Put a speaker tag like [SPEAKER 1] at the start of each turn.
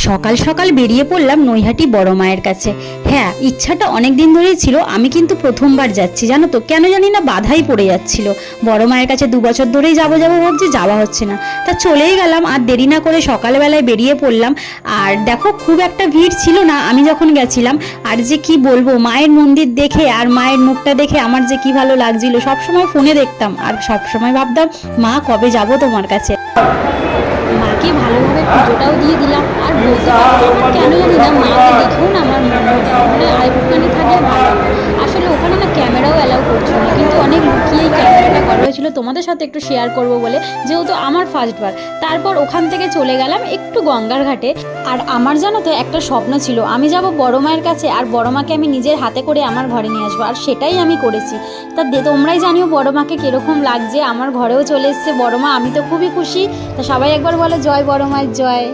[SPEAKER 1] সকাল সকাল বেরিয়ে পড়লাম নৈহাটি বড় মায়ের কাছে। হ্যাঁ, ইচ্ছাটা অনেক দিন ধরেই ছিল। আমি কিন্তু প্রথমবার যাচ্ছি, জানো তো, কেন জানি না বাধাই পড়ে যাচ্ছিল। বড় মায়ের কাছে 2 বছর ধরেই যাবো যাবো ভাবছি, যাওয়া হচ্ছে না। তা চলেই গেলাম, আর দেরি না করে সকালবেলায় বেরিয়ে পড়লাম। আর দেখো, খুব একটা ভিড় ছিল না আমি যখন গেছিলাম। আর যে কি বলবো, মায়ের মন্দির দেখে আর মায়ের মুখটা দেখে আমার যে কি ভালো লাগছিল। সবসময় ফোনে দেখতাম আর সবসময় ভাবতাম, মা কবে যাবো তোমার কাছে। মাকে ভালোভাবে পুজোটাও দিয়ে দিলাম। আর বলতে পারবো আমার কেন জানি না মাকে দেখেও না আমার মনে আইবুখানি থাকলে ভালো। আসলে ওখানে না ক্যামেরাও অ্যালাউ করছিল না, কিন্তু অনেক লুকিয়েই ক্যামেরাটা করা হয়েছিল তোমাদের সাথে একটু শেয়ার করব বলে, যেহেতু আমার ফার্স্টবার। তারপর ওখান থেকে চলে গেলাম একটু গঙ্গার ঘাটে। আর আমার জানো তো একটা স্বপ্ন ছিল, আমি যাব বড় মায়ের কাছে আর বড় মাকে আমি নিজের হাতে করে আমার ঘরে নিয়ে আসবো। আর সেটাই আমি করেছি। তা তোমরাই জানিও বড় মাকে কিরকম লাগছে। আমার ঘরেও চলে এসছে বড় মা, আমি তো খুবই খুশি। তা সবাই একবার বলো, জয় বড় মায়ের জয়।